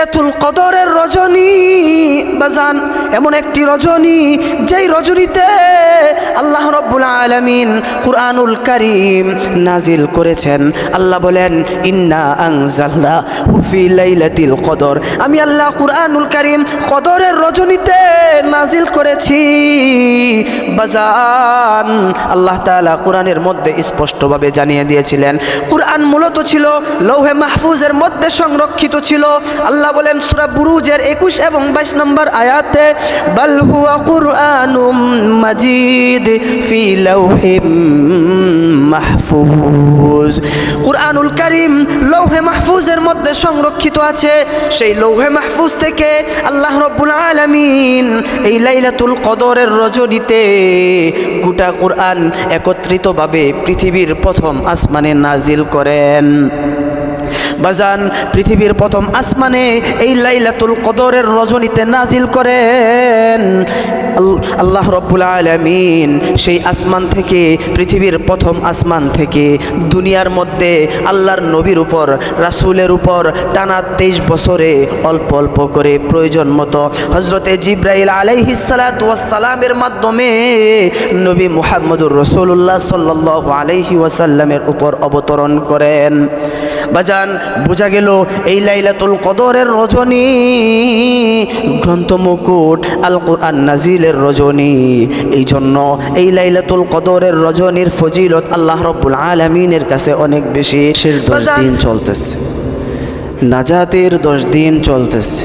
লাইলাতুল কদরের রজনী বাজান এমন একটি রজনী যেই রজনীতে আল্লাহ রাব্বুল আলামিন কুরআনুল কারীম নাজিল করেছেন। আল্লাহ বলেন ইন্না আনজালনাহু ফি লাইলাতিল কদর, আমি আল্লাহ কুরআনুল কারীম কদরের রজনীতে নাজিল করেছি। বাজান আল্লাহ তাআলা কোরআনের মধ্যে স্পষ্টভাবে জানিয়ে দিয়েছিলেন কুরআন মূলত ছিল লৌহে মাহফুজের মধ্যে সংরক্ষিত ছিল। আল্লাহ বলেন সূরা বুরুজের 21 এবং 22 নম্বর আয়াতে বাল হুয়া কুরআনুম মাজিদ ফি লাউহিম মাহফুজ, কুরআনুল কারীম লৌহে মাহফুজের মধ্যে সংরক্ষিত আছে। সেই লৌহে মাহফুজ থেকে আল্লাহ রাব্বুল আলামিন এই লাইলাতুল কদরের রজনীতে গোটা কুরআন একত্রিতভাবে পৃথিবীর প্রথম আসমানে নাজিল করেন। বাজান পৃথিবীর প্রথম আসমানে এই লাইলাতুল কদরের রজনীতে নাজিল করেন আল্লাহ রাব্বুল আলামিন। সেই আসমান থেকে, পৃথিবীর প্রথম আসমান থেকে দুনিয়ার মধ্যে আল্লাহর নবীর উপর, রাসূলের উপর টানা 23 বছরে অল্প অল্প করে প্রয়োজন মতো হযরতে জিবরাইল আলাইহিস সালাতু ওয়াস সালামের মাধ্যমে নবী মুহাম্মদুর রাসূলুল্লাহ সাল্লাল্লাহু আলাইহি ওয়াসাল্লামের উপর অবতরণ করেন। বাজান বোঝা গেল এই লাইলাতুল কদরের রজনী গ্রন্থ মুকুট আল কুরআন নাজিলের রজনী। এই জন্য এই লাইলাতুল কদরের রজনীর ফজিলত আল্লাহ রাব্বুল আলামিনের কাছে অনেক বেশি। 10 দিন চলতেছে, নাজাতের 10 দিন চলতেছে।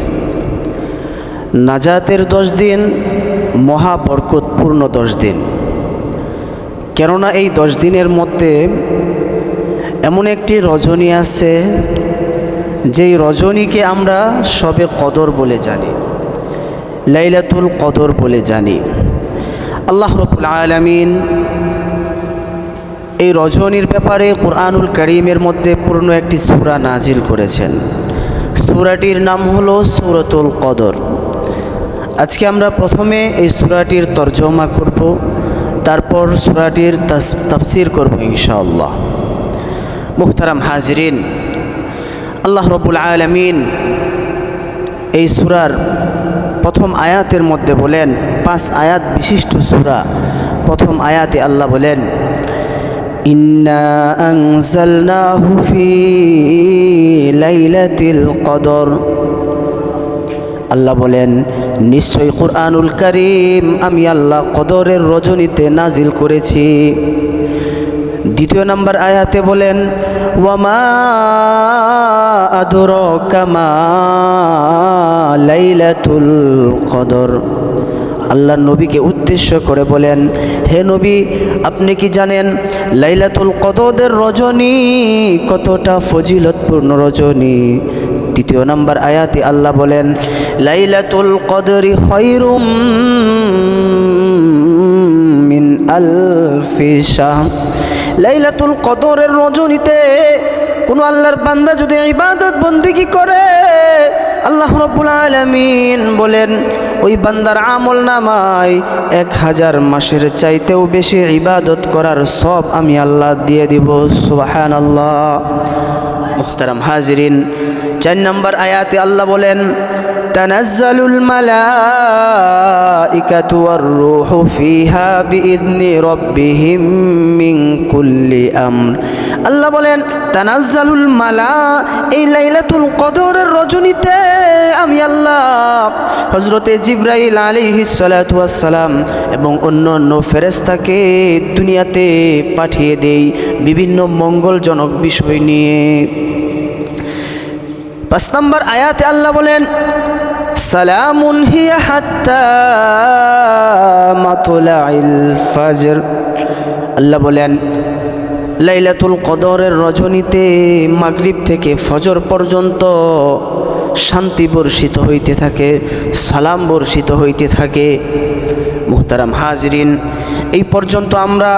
নাজাতের 10 দিন মহা বরকতপূর্ণ 10 দিন, কেননা এই 10 দিনের মধ্যে এমন একটি রজনী আছে যেই রজনীকে আমরা শবে কদর বলে জানি, লাইলাতুল কদর বলে জানি। আল্লাহ রাব্বুল আলামিন এই রজনীর ব্যাপারে কুরআনুল কারীমের মধ্যে পূর্ণ একটি সূরা নাজিল করেছেন। সূরাটির নাম হলো সূরাতুল কদর। আজকে আমরা প্রথমে এই সূরাটির তরজমা করব, তারপর সূরাটির তাফসীর করব ইনশাআল্লাহ। মুহতারাম হাজিরিন, আল্লাহ রাব্বুল আলামিন এই সূরার প্রথম আয়াতের মধ্যে বলেন, 5 আয়াত বিশিষ্ট সূরা। প্রথম আয়াতে আল্লাহ বলেন ইন্না আনজালনাহু ফি লাইলাতিল কদর। আল্লাহ বলেন নিশ্চয়ই কুরআনুল কারীম আমি আল্লাহ কদরের রজনীতে নাজিল করেছি। দ্বিতীয় নম্বর আয়াতে বলেন ওয়ামা আদরাকা মা লাইলাতুল কদর। আল্লাহ নবীকে উদ্দেশ্য করে বলেন, হে নবী আপনি কি জানেন লাইলাতুল কদরের রজনী কতটা ফজিলতপূর্ণ রজনী। তৃতীয় নম্বর আয়াতে আল্লাহ বলেন লাইলাতুল কদরি খায়রুম মিন আলফি শাহর। লাইলাতুল কদরের রজনীতে কোনো আল্লাহর বান্দা যদি ইবাদত বন্দেগী করে, আল্লাহ রাব্বুল আলামিন বলেন ওই বান্দার আমল নামায় 1000 মাসের চাইতেও বেশি ইবাদত করার সব আমি আল্লাহ দিয়ে দিব। সুবহানাল্লাহ। মুহতারাম হাজিরিন, 4 নম্বর আয়াতে আল্লাহ বলেন তানাজ্জালুল মালাইকাতু ওয়ার রূহু ফিহা বিইذনি রাব্বিহিম মিন কুল্লি আমর। আল্লাহ বলেন তানাজ্জালুল মালা, এই লাইলাতুল কদরের রজনীতে আমি আল্লাহ হযরতে জিবরাইল আলাইহিস সালাতু ওয়াস সালাম এবং অন্যান্য ফেরেশতাকে দুনিয়াতে পাঠিয়ে দেই বিভিন্ন মঙ্গলজনক বিষয় নিয়ে। 5 নম্বর আয়াতে আল্লাহ বলেন সালামুন হিয়া হাত্তা মাতলাইল ফাজর। আল্লাহ বলেন লাইলাতুল কদরের রজনীতে মাগরিব থেকে ফজর পর্যন্ত শান্তি বর্ষিত হইতে থাকে, সালাম বর্ষিত হইতে থাকে। মুহতারাম হাজিরিন, এই পর্যন্ত আমরা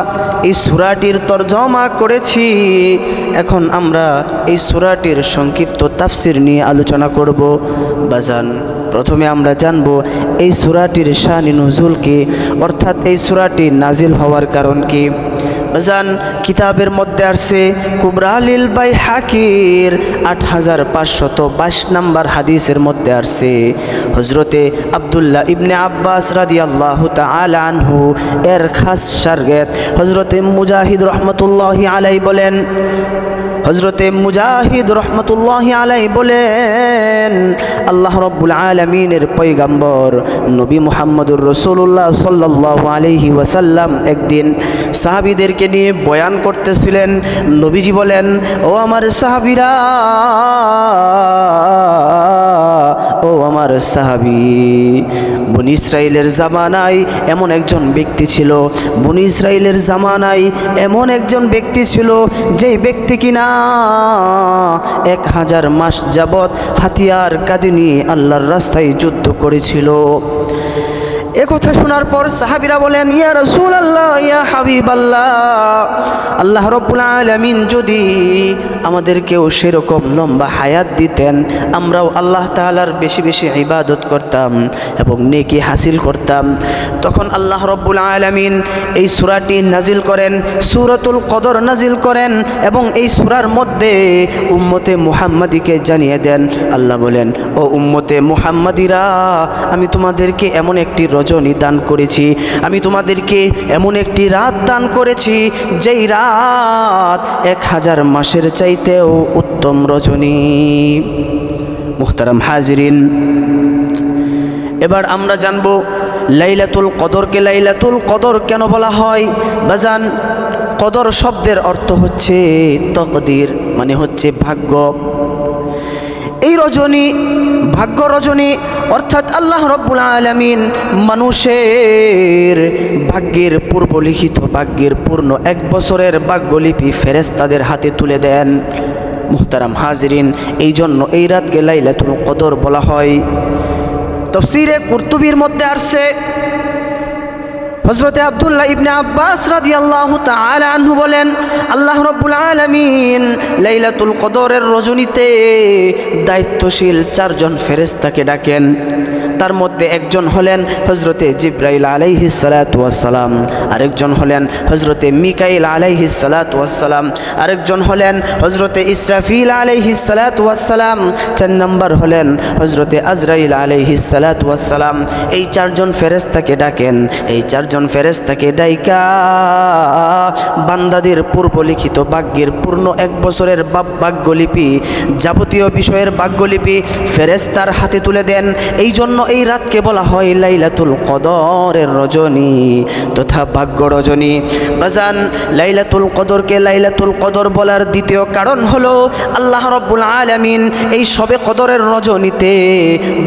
এই সূরাটির তরজমা করেছি। এখন আমরা এই সূরাটির সংক্ষিপ্ত তাফসীর নিয়ে আলোচনা করব। বাজান প্রথমে আমরা জানব এই সূরাটির শান নুজুল কি, অর্থাৎ এই সূরাটি নাজিল হওয়ার কারণ কি। বাজান কিতাবের মধ্যে আসছে কুবরা লিল বাইহাকির 8522 নম্বর হাদিসের মধ্যে আসছে হযরতে আব্দুল্লাহ ইবনে আব্বাস রাদিয়াল্লাহু তাআলা আনহু এর খাস শাগির্দ হযরতে মুজাহিদ রহমতুল্লাহি আলাইহি বলেন, হযরতে মুজাহিদ রহমতুল্লাহি আলাইহি বলেন, আল্লাহ রাব্বুল আলামিনের পয়গম্বর নবী মুহাম্মদুর রাসূলুল্লাহ সাল্লাল্লাহু আলাইহি ওয়াসাল্লাম একদিন সাহাবীদেরকে নিয়ে বয়ান করতেছিলেন। নবীজি বলেন, ও আমার সাহাবীরা, ও আমার সাহাবী, বনি ইসরাইলের জামানায় এমন একজন ব্যক্তি ছিল, বনি ইসরাইলের জামানায় এমন একজন ব্যক্তি ছিল যেই ব্যক্তি কিনা 1000 মাস যাবত হাতিয়ার কাঁধে নিয়ে আল্লাহর রাস্তায় যুদ্ধ করেছিল। একথা শোনার পর সাহাবীরা বলেন, ইয়া রাসূলুল্লাহ, ইয়া হাবিবাল্লাহ, আল্লাহ রাব্বুল আলামিন যদি আমাদেরকেও সেরকম লম্বা হায়াত দিতেন, আমরাও আল্লাহ তাআলার বেশি বেশি ইবাদত করতাম এবং নেকি হাসিল করতাম। তখন আল্লাহ রাব্বুল আলামিন এই সূরাটি নাজিল করেন, সূরাতুল কদর নাজিল করেন এবং এই সূরার মধ্যে উম্মতে মুহাম্মাদিকে জানিয়ে দেন। আল্লাহ বলেন, ও উম্মতে মুহাম্মাদিরা, আমি তোমাদেরকে এমন একটি রজনী দান করেছি, আমি তোমাদেরকে এমন একটি রাত দান করেছি যেই রাত 1000 মাসের চাইতেও উত্তম রজনী। মুহতারাম হাজিরিন, এবার আমরা জানব লাইলাতুল কদরকে লাইলাতুল কদর কেন বলা হয়। বাজান, কদর শব্দের অর্থ হচ্ছে তকদির, মানে হচ্ছে ভাগ্য। এই রজনী ভাগ্য রজনী, অর্থাৎ আল্লাহ রাব্বুল আলামিন মানুষের ভাগ্যের পূর্বলিখিত ভাগ্যের পূর্ণ 1 বছরের ভাগ্যলিপি ফেরেশতাদের হাতে তুলে দেন। মুহতারাম হাজিরিন, এই জন্য এই রাতকে লাইলাতুল কদর বলা হয়। তাফসীরে কুরতুবীর মধ্যে আসছে, হযরতে আব্দুল্লাহ ইবনে আব্বাস রাদিয়াল্লাহু তাআলা আনহু বলেন, আল্লাহ রাব্বুল আলামিন লাইলাতুল কদরের রজনীতে দায়িত্বশীল 4 জন ফেরেশতাকে ডাকেন। তার মধ্যে একজন হলেন হযরতে জিবরাইল আলাইহিস সালাতু ওয়াস সালাম, আরেকজন হলেন হযরতে মিকাইল আলাইহিস সালাতু ওয়াস সালাম, আরেকজন হলেন হযরতে ইসরাফিল আলাইহিস সালাতু ওয়াস সালাম, 4 নম্বর হলেন হযরতে আজরাইল আলাইহিস সালাতু ওয়াস সালাম। এই 4 জন ফেরেশতাকে ডাকেন। এই 4 জন ফেরেশতাকে ডাইকা বান্দাদের পূর্বলিখিত ভাগ্যের পূর্ণ 1 বছরের ভাগ্যলিপি, যাবতীয় বিষয়ের ভাগ্যলিপি ফেরেশতার হাতে তুলে দেন। এই জন্য এই রাতকে বলা হয় লাইলাতুল কদরের রজনী তথা ভাগ্য রজনী। বাজান, লাইলাতুল কদরকে লাইলাতুল কদর বলার দ্বিতীয় কারণ হলো আল্লাহ রাব্বুল আলামিন এই শবে কদরের রজনীতে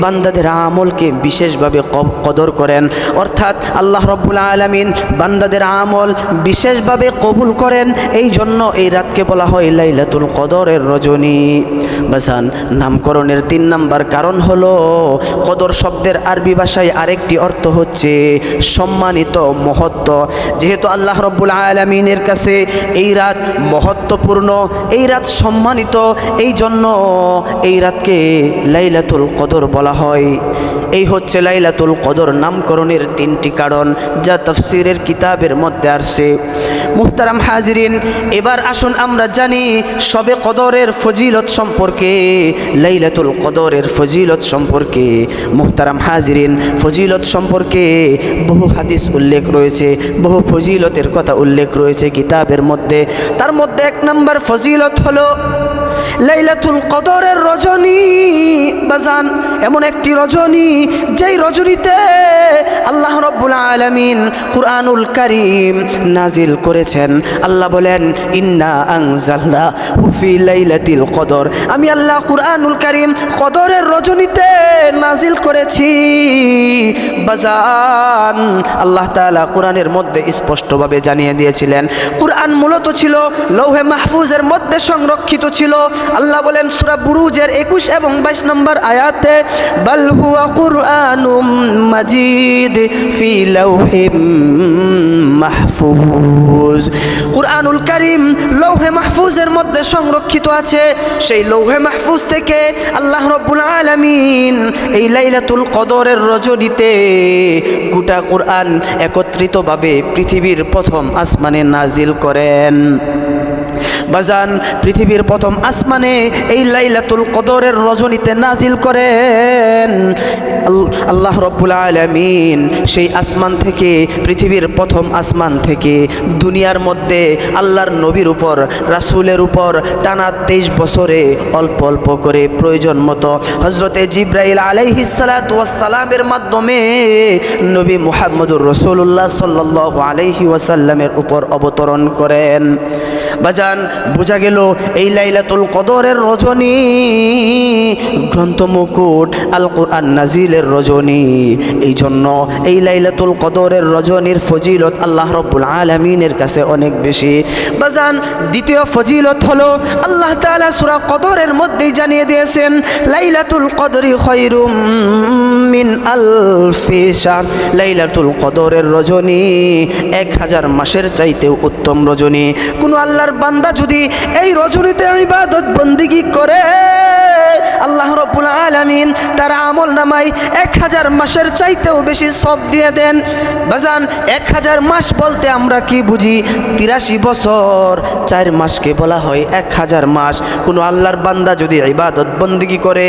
বান্দাদের আমলকে বিশেষভাবে কদর করেন, অর্থাৎ আল্লাহ রাব্বুল আলামিন বান্দাদের আমল বিশেষভাবে কবুল করেন। এই জন্য এই রাতকে বলা হয় লাইলাতুল কদরের রজনী। বাজান, নামকরণের 3 নম্বর কারণ হলো কদর শব্দের আরবি ভাষায় আরেকটি অর্থ হচ্ছে সম্মানিত, মহত্ব। যেহেতু আল্লাহ রাব্বুল আলামিনের কাছে এই রাত মহত্বপূর্ণ, এই রাত সম্মানিত, এই জন্য এই রাতকে লাইলাতুল কদর বলা হয়। এই হচ্ছে লাইলাতুল কদর নামকরণের 3টি কারণ, যা তাফসীরের কিতাবের মধ্যে আসছে। মুহতারাম হাজিরিন, এবার আসুন আমরা জানি শবে কদরের ফজিলত সম্পর্কে, লাইলাতুল কদরের ফজিলত সম্পর্কে। মুহতারাম হাজিরিন, ফজিলত সম্পর্কে বহু হাদিস উল্লেখ রয়েছে, বহু ফজিলতের কথা উল্লেখ রয়েছে কিতাবের মধ্যে। তার মধ্যে 1 নম্বর ফজিলত হলো লাইলাতুল কদরের রজনী। বাজান, এমন একটি রজনী যেই রজনীতে আল্লাহ রাব্বুল আলামিন কুরআনুল কারীম নাজিল করেছেন। আল্লাহ বলেন, ইন্না আনজালনাহু ফি লাইলাতিল কদর, আমি আল্লাহ কুরআনুল কারীম কদরের রজনীতে নাজিল করেছি। বাজান, আল্লাহ তাআলা কুরআনের মধ্যে স্পষ্টভাবে জানিয়ে দিয়েছিলেন, কুরআন মূলত ছিল লৌহে মাহফুজের মধ্যে সংরক্ষিত ছিল। আল্লাহ বলেন সূরা বুরুজের 21 এবং 22 নম্বর আয়াতে, বাল হুয়া কুরআনুম মাজিদ ফি লাউহিম মাহফুজ। কুরআনুল কারীম লৌহে মাহফুজের মধ্যে সংরক্ষিত আছে। সেই লৌহে মাহফুজ থেকে আল্লাহ রাব্বুল আলামিন এই লাইলাতুল কদরের রজনীতে গোটা কুরআন একত্রিতভাবে পৃথিবীর প্রথম আসমানে নাজিল করেন। বাজান, পৃথিবীর প্রথম আসমানে এই লাইলাতুল কদরের রজনীতে নাজিল করেন আল্লাহ রাব্বুল আলামিন। সেই আসমান থেকে, পৃথিবীর প্রথম আসমান থেকে দুনিয়ার মধ্যে আল্লাহর নবীর উপর, রাসূলের উপর টানা 23 বছরে অল্প অল্প করে প্রয়োজন মতো হযরতে জিবরাইল আলাইহিস সালাতু ওয়াস সালামের মাধ্যমে নবী মুহাম্মদুর রাসূলুল্লাহ সাল্লাল্লাহু আলাইহি ওয়াসাল্লামের উপর অবতরণ করেন। বাজান, বোঝা গেল এই লাইলাতুল কদরের রজনী গ্রন্থ মুকুট আল কোরআন নাজিলের রজনী। এই জন্য এই লাইলাতুল কদরের রজনীর ফজিলত আল্লাহ রাব্বুল আলামিনের কাছে অনেক বেশি। বাজান, দ্বিতীয় ফজিলত হলো আল্লাহ তাআলা সূরা কদরের মধ্যেই জানিয়ে দিয়েছেন, লাইলাতুল কদরি খায়রুম মিন আলফি শাহর। লাইলাতুল কদরের রজনী 1000 মাসের চাইতেও উত্তম রজনী। কোন আল্লাহর বান্দা যদি এই রজনীতে ইবাদত বন্দেগী করে, আল্লাহ রাব্বুল আলামিন তার আমল নামায় 1000 মাসের চাইতেও বেশি সওয়াব দিয়ে দেন। বাজান, 1000 মাস বলতে আমরা কি বুঝি? 83 বছর 4 মাসকে বলা হয় 1000 মাস। কোনো আল্লাহর বান্দা যদি ইবাদত বন্দেগী করে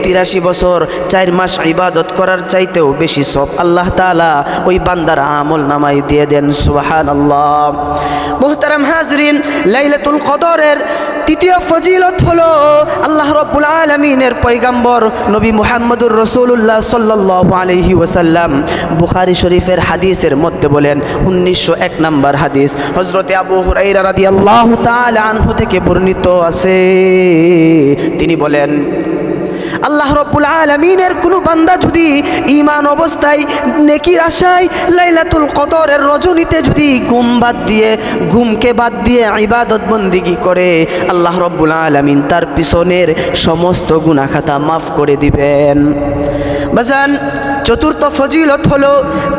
83 বছর 4 মাস ইবাদত করার চাইতেও বেশি সওয়াব আল্লাহ তাআলা ওই বান্দার আমল নামায় দিয়ে দেন। সুবহানাল্লাহ। মুহতারাম হাজরিন, লাইলাতুল কদরের তৃতীয় ফজিলত হলো আল্লাহ রাব্বুল আলামিনের পয়গম্বর নবী মুহাম্মদুর রাসূলুল্লাহ সাল্লাল্লাহু আলাইহি ওয়াসাল্লাম বুখারী শরীফের হাদিসের মধ্যে বলেন, 1901 নম্বর হাদিস, হযরতে আবু হুরায়রা রাদিয়াল্লাহু তাআলা আনহু থেকে বর্ণিত আছে। তিনি বলেন, আল্লাহ রাব্বুল আলামিনের কোনো বান্দা যদি ঈমান অবস্থায় নেকির আশায় লাইলাতুল কদরের রজনীতে যদি ঘুমকে বাদ দিয়ে ইবাদত বন্দেগী করে, আল্লাহ রাব্বুল আলামিন তার পিছনের সমস্ত গুনাহ খাতা মাফ করে দিবেন। বাজান, চতুর্থ ফজিলত হলো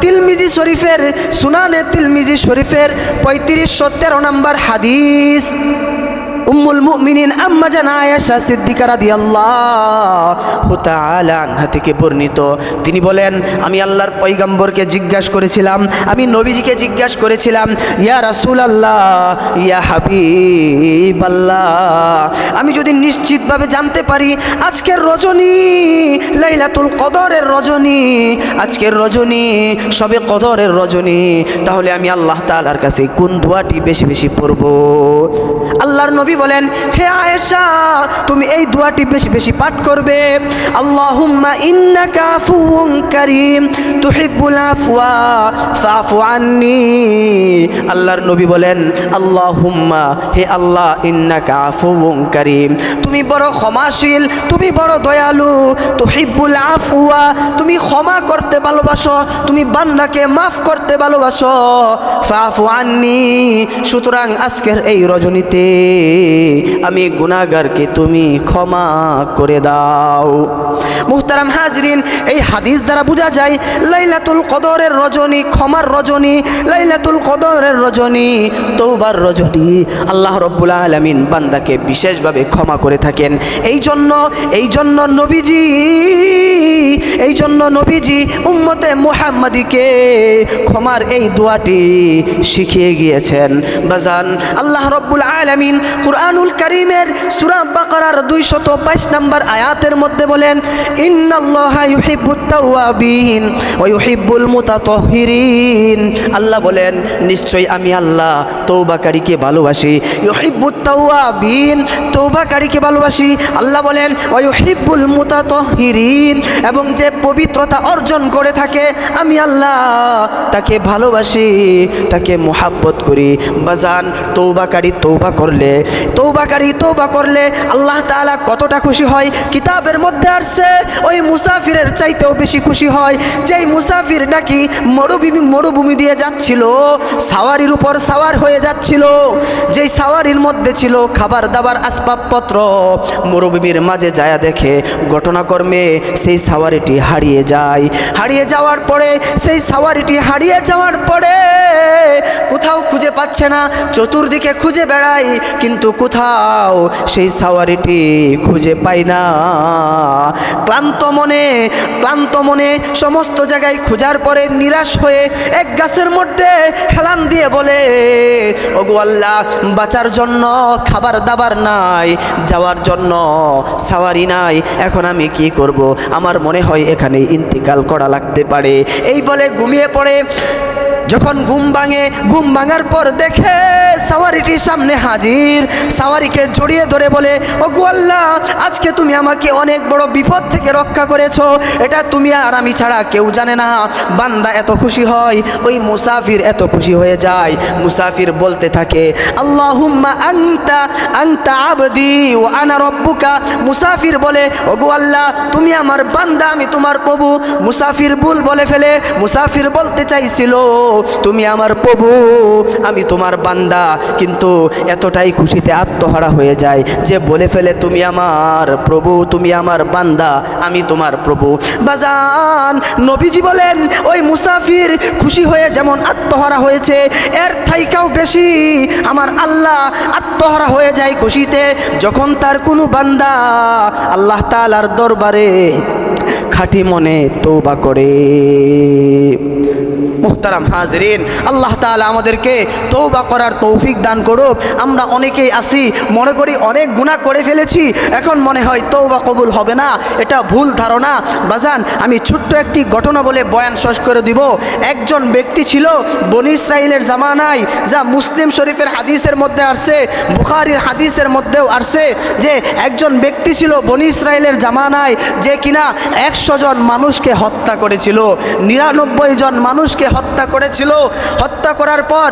তিরমিজি শরীফের, সুনানে তিরমিজি শরীফের 3513 নম্বর হাদিস। উম্মুল মুমিনিন আম্মা জান আয়েশা সিদ্দিকা রাদিয়াল্লাহু তাআলা আনহা থেকে বর্ণিত। তিনি বলেন, আমি আল্লাহর পয়গম্বরকে জিজ্ঞাসা করেছিলাম, আমি নবীজিকে জিজ্ঞাসা করেছিলাম, ইয়া রাসূলুল্লাহ, ইয়া হাবিবাল্লাহ, আমি যদি নিশ্চিতভাবে জানতে পারি আজকের রজনী লাইলাতুল কদরের রজনী, আজকের রজনী সবে কদরের রজনী, তাহলে আমি আল্লাহ তাআলার কাছে কোন দোয়াটি বেশি বেশি পড়ব? আল্লাহর নবী বলেন, হে আয়েশা, তুমি এই দোয়াটি বেশি বেশি পাঠ করবে, আল্লাহুম্মা ইন্নাকা আফুউন কারীম তুহিব্বুল আফওয়া ফাফু আন্নি। আল্লাহর নবী বলেন, আল্লাহুম্মা, হে আল্লাহ, ইন্নাকা আফুউন কারীম, তুমি বড় ক্ষমাশীল, তুমি বড় দয়ালু, তুহিব্বুল আফওয়া, তুমি ক্ষমা করতে ভালোবাসো, তুমি বান্দাকে মাফ করতে ভালোবাসো, ফাফু আন্নি, সুতরাং আজকের এই রজনীতে আমি গুনাহগারকে তুমি ক্ষমা করে দাও। মুহতারাম হাজরিন, এই হাদিস দ্বারা বোঝা যায় লাইলাতুল কদরের রজনী ক্ষমার রজনী, লাইলাতুল কদরের রজনী তওবার রজনী। আল্লাহ রাব্বুল আলামিন বান্দাকে বিশেষভাবে ক্ষমা করে থাকেন। এই জন্য নবীজি উম্মতে মুহাম্মাদিকে ক্ষমার এই দোয়াটি শিখিয়ে গিয়েছেন। বাজান, আল্লাহ রাব্বুল আলামিন কুরআনুল কারীমের সূরা বাকারার 222 নম্বর আয়াতের মধ্যে বলেন, ইন্নাল্লাহা ইউহিব্বুত তাওয়াবিন ওয়া ইউহিব্বুল মুতাতাহহিরিন। আল্লাহ বলেন, নিশ্চয়ই আমি আল্লাহ তওবাকারীকে ভালোবাসি। ইউহিব্বুত তাওয়াবিন, তওবাকারীকে ভালোবাসি। আল্লাহ বলেন, ওয়া ইউহিব্বুল মুতাতাহহিরিন, এবং যে যে পবিত্রতা অর্জন করে থাকে, আমি আল্লাহ তাকে ভালোবাসি, তাকে মোহাব্বত করি। বাজান, তৌবাকারী তৌবা করলে আল্লাহ তাআলা কতটা খুশি হয়। কিতাবের মধ্যে আসছে ওই মুসাফিরের চাইতেও বেশি খুশি হয়। যেই মুসাফির নাকি মরুভূমি দিয়ে যাচ্ছিল, সাওয়ারির উপর সাওয়ার হয়ে যাচ্ছিল, যেই সাওয়ারির মধ্যে ছিল খাবার দাবার আসবাবপত্র, মরুভূমির মাঝে যায় দেখে ঘটনাক্রমে সেই সাওয়ারিটি হারিয়ে যাওয়ার পরে কোথাও খুঁজে পাচ্ছে না, চতুর্দিকে খুঁজে বেড়াই কিন্তু কোথাও সেই সাওয়ারিটি খুঁজে পাই না। ক্লান্ত মনে সমস্ত জায়গায় খোঁজার পরে নিরাশ হয়ে এক গাছের মধ্যে হেলান দিয়ে বলে, ওগো আল্লাহ, বাঁচার জন্য খাবার দাবার নাই, যাওয়ার জন্য সাওয়ারি নাই, এখন আমি কি করব? আমার মনে হয় এখানে ইন্তিকাল করা লাগতে পারে। এই বলে ঘুমিয়ে পড়ে। যখন ঘুম ভাঙার পর দেখে সাওয়ারিটি সামনে হাজির, সাওয়ারিকে জড়িয়ে ধরে বলে, ওগো আল্লাহ, আজকে তুমি আমাকে অনেক বড় বিপদ থেকে রক্ষা করেছো, এটা তুমি আর আমি ছাড়া কেউ জানে না। বান্দা এত খুশি হয়, ওই মুসাফির এত খুশি হয়ে যায়। মুসাফির বলতে থাকে, আল্লাহুম্মা আনতা আবদি ওয়া আনা রব্বুকা। মুসাফির বলে, ওগো আল্লাহ, তুমি আমার বান্দা, আমি তোমার প্রভু। মুসাফির ভুল বলে ফেলে। মুসাফির বলতে চাইছিল, তুমি আমার প্রভু, আমি তোমার বান্দা, কিন্তু এতটাই খুশিতে আত্মহারা হয়ে যায় যে বলে ফেলে, তুমি আমার প্রভু, তুমি আমার বান্দা, আমি তোমার প্রভু। বাজান, নবীজি বলেন, ওই মুসাফির খুশি হয়ে যেমন আত্মহারা হয়েছে, এর থাইকাও বেশি আমার আল্লাহ আত্মহারা হয়ে যায় খুশিতে যখন তার কোনো বান্দা আল্লাহ তাআলার দরবারে খাঁটি মনে তওবা করে। মুহতারাম হাজরিন, আল্লাহ তাআলা আমাদেরকে তওবা করার তৌফিক দান করুক। আমরা অনেকেই আছি, মনে করি অনেক গুনাহ করে ফেলেছি, এখন মনে হয় তওবা কবুল হবে না, এটা ভুল ধারণা। বাজান, আমি ছোট্ট একটি ঘটনা বলে বয়ান শেষ করে দিব। একজন ব্যক্তি ছিল বনি ইসরাইলের জামানায়, যা মুসলিম শরীফের হাদিসের মধ্যে আসছে, বুখারীর হাদিসের মধ্যেও আসছে, যে একজন ব্যক্তি ছিল বনি ইসরাইলের জামানায়, যে কিনা 100 জন মানুষকে হত্যা করেছিল, 99 জন মানুষকে হত্যা করেছিল। হত্যা করার পর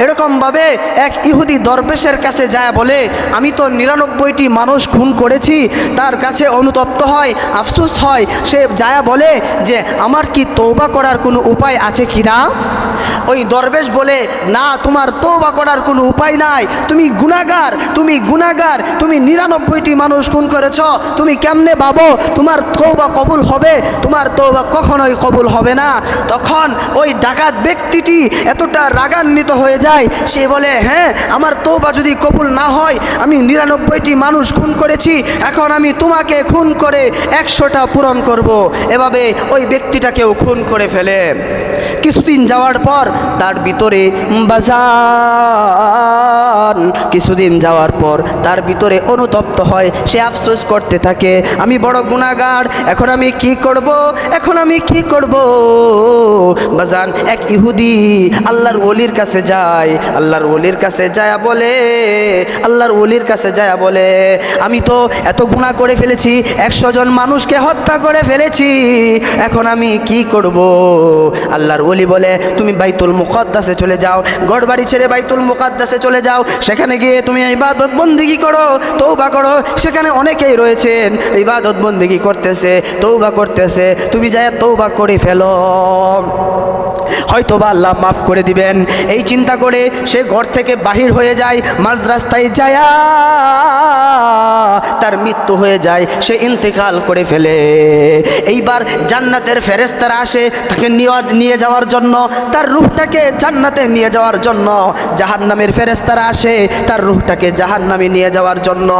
এরকমভাবে এক ইহুদি দরবেশের কাছে যায় বলে, আমি তো 99টি মানুষ খুন করেছি। তার কাছে অনুতপ্ত হয়, আফসোস হয়। সে যায় বলে যে, আমার কি তওবা করার কোনো উপায় আছে কি না? ওই দরবেশ বলে, না, তোমার তওবা করার কোনো উপায় নাই, তুমি গুনাহগার, তুমি 99টি মানুষ খুন করেছ, তুমি কেমনে ভাবো তোমার তওবা কবুল হবে? তোমার তওবা কখনোই কবুল হবে না। তখন ওই ডাকাত ব্যক্তিটি এতটা রাগান্বিত হয়ে যায়, সে বলে, হ্যাঁ, আমার তওবা যদি কবুল না হয়, আমি 99টি মানুষ খুন করেছি, এখন আমি তোমাকে খুন করে 100টা পূরণ করব। এভাবে ওই ব্যক্তিটাকেও খুন করে ফেলে। কিছুদিন যাওয়ার পর তার ভিতরে ভিতরে অনুতপ্ত হয়, সে আফসোস করতে থাকে, আমি বড় গুনাহগার, এখন আমি কি করব? বাজান, এক ইহুদি আল্লাহর ওলির কাছে যায়, আল্লাহর ওলির কাছে যায় বলে, আমি তো এত গুনাহ করে ফেলেছি, 100 জন মানুষকে হত্যা করে ফেলেছি, এখন আমি কি করব? আল্লাহর ওলি বলে, তুমি বাইতুল মুকাদ্দাসে চলে যাও, গড়বাড়ি ছেড়ে বাইতুল মুকাদ্দাসে চলে যাও, সেখানে গিয়ে তুমি ইবাদত বন্দেগী করো, তওবা করো। সেখানে অনেকেই রয়েছেন, ইবাদত বন্দেগী করতেছে, তওবা করতেছে, তুমি যায় তওবা করে ফেলো, হয়তোবা আল্লাহ মাফ করে দিবেন। এই চিন্তা করে সে ঘর থেকে বাহির হয়ে যায়। মাঝ রাস্তায় যায় তার মৃত্যু হয়ে যায়, সে ইন্তেকাল করে ফেলে। এইবার জান্নাতের ফেরেশতারা আসে তাকে নিয়ে যাওয়ার জন্য, তার রূহটাকে জান্নাতে নিয়ে যাওয়ার জন্য। জাহান্নামের ফেরেশতারা আসে তার রূহটাকে জাহান্নামে নিয়ে যাওয়ার জন্য।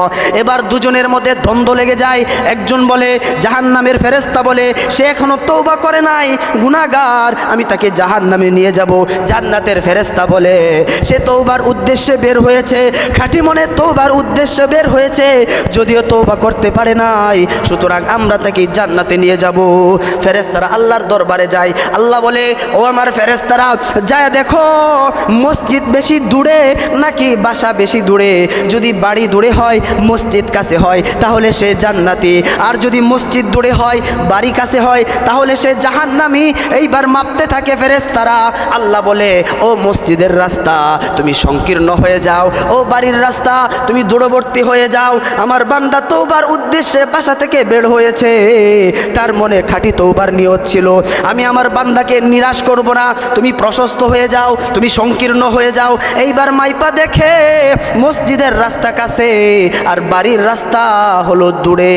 এবার দুজনের মধ্যে দ্বন্দ্ব লেগে যায়। একজন বলে, জাহান্নামের ফেরেশতা বলে, সে এখনো তওবা করে নাই, গুনাহগার, আমি তাকে জাহান্নামে নিয়ে যাব। জান্নাতের ফেরেশতা বলে সে তওবার উদ্দেশ্যে বের হয়েছে, খাঁটি মনে তওবার উদ্দেশ্যে বের হয়েছে, যদিও তওবা করতে পারে নাই, সুতরাং আমরা তাকে জান্নাতে নিয়ে যাব। ফেরেশতারা আল্লাহর দরবারে যায়। আল্লাহ বলে ও আমার ফেরেশতারা যায় দেখো মসজিদ বেশি দূরে নাকি বাসা বেশি দূরে। যদি বাড়ি দূরে হয়, মসজিদ কাছে হয়, তাহলে সে জান্নাতি। আর যদি মসজিদ দূরে হয়, বাড়ি কাছে হয়, তাহলে সে জাহান্নামী। এইবার মাপতে থাকে ফেরেশতারা। আল্লাহ বলে ও মসজিদের রাস্তা তুমি সংকীর্ণ হয়ে যাও, ও বাড়ির রাস্তা তুমি দূরবর্তী হয়ে যাও। আমার বান্দা তওবার উদ্দেশ্যে বাসা থেকে বের হয়েছে, তার মনে খাঁটি তওবার নিয়ত ছিল, আমি আমার বান্দাকে নিরাশ করব না, তুমি প্রশস্ত হয়ে যাও, তুমি সংকীর্ণ হয়ে যাও। এইবার মাইপা দেখে মসজিদের রাস্তা কাছে আর বাড়ির রাস্তা হলো দূরে।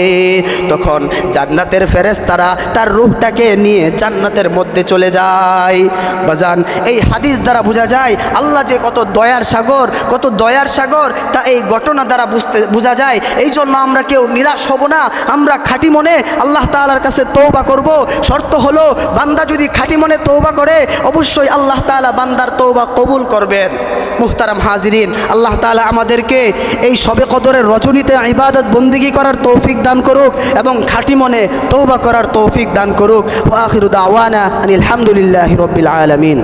তখন জান্নাতের ফেরেশতারা তার রূহটাকে নিয়ে জান্নাতের মধ্যে চলে যায়। বাজান, এই হাদিস দ্বারা বোঝা যায় আল্লাহ যে কত দয়ার সাগর, কত দয়ার সাগর, তা এই ঘটনা দ্বারা বোঝা যায়। এই জন্য আমরা কেউ নিরাশ হব না, আমরা খাঁটি মনে আল্লাহ তাআলার কাছে তওবা করব। শর্ত হলো বান্দা যদি খাঁটি মনে তওবা করে, অবশ্যই আল্লাহ তাআলা বান্দার তওবা কবুল করবেন। মুহতারাম হাজিরিন, আল্লাহ তাআলা আমাদেরকে এই শবে কদরের রজনীতে ইবাদত বন্দেগী করার তৌফিক দান করুক এবং খাঁটি মনে তওবা করার তৌফিক দান করুক। ওয়া আখিরু দাওয়ানা আনিল হামদুলিল্লাহি রাব্বিল আলামিন।